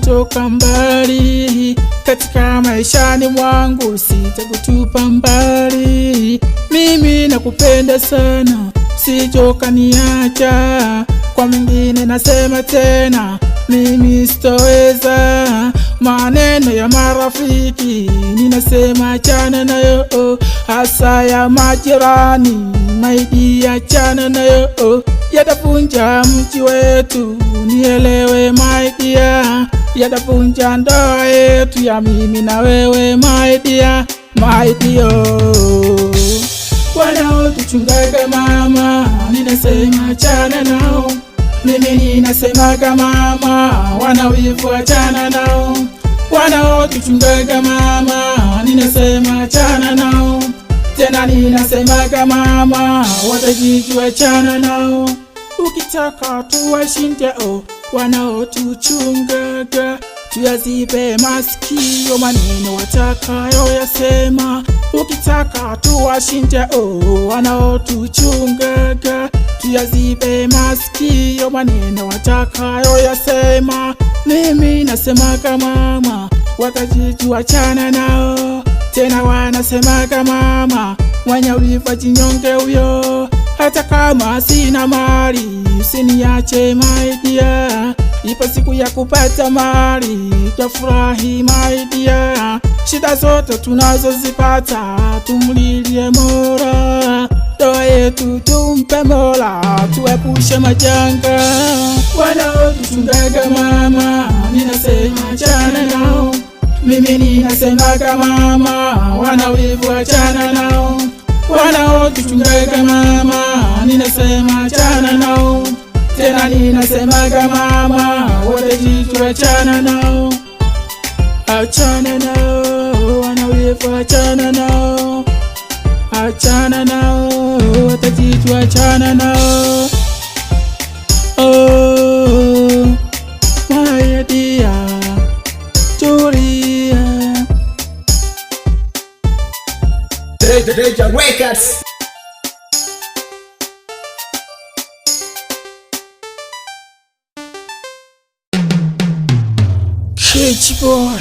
tumetoka mbali, katika maishani mwangu sitakutupa mbali. Mimi nakupenda sana, sijoka niacha. Kwa mwingine nasema tena, mimi sitoweza. Maneno ya marafiki ninasema achana nayo, hasa ya majirani maidi achana nayo, yatavunja mji wetu, nielewe my dear. Yatavunja ndoa yetu ya mimi na wewe my dear, my dear. Wanaotuchungaga mama, ninasema achana nao. Mimi ninasemaga mama, wanawivu achana nao. Wanaotuchungaga mama, ninasema achana nao. Tena ninasemaga mama, watajijua achana nao. Ukitaka tuwashinde wanaotuchungaga, tuyazibe masikio maneno watakayo yasema. Ukitaka tuwashinde wanaotuchungaga, tuyazibe masikio maneno watakayo yasema. Mimi nasemaga mama, watajijua achana nao. Tena wanasemaga mama, wanyawiva jinyonge huyo. Hata kama sina mali, usiniache my dear. Ipo siku ya kupata mali, tafurahi my dear. Shida zote tunazozipata, tumlilie Mola. Ndoa yetu tumpe Mola, tuepushe majanga. Wanaotuchungaga mama, ninasema achana nao. Mimi ninasemaga mama, wanawivu achana nao. Wanaotuchungaga mama, ninasema achana nao. Tena ninasemaga mama, watajijua achana nao. Achana nao, wanawivu achana nao. Achana nao, watajijua achana nao. Oh, my dear, Julia. Deja Records. Cage boy.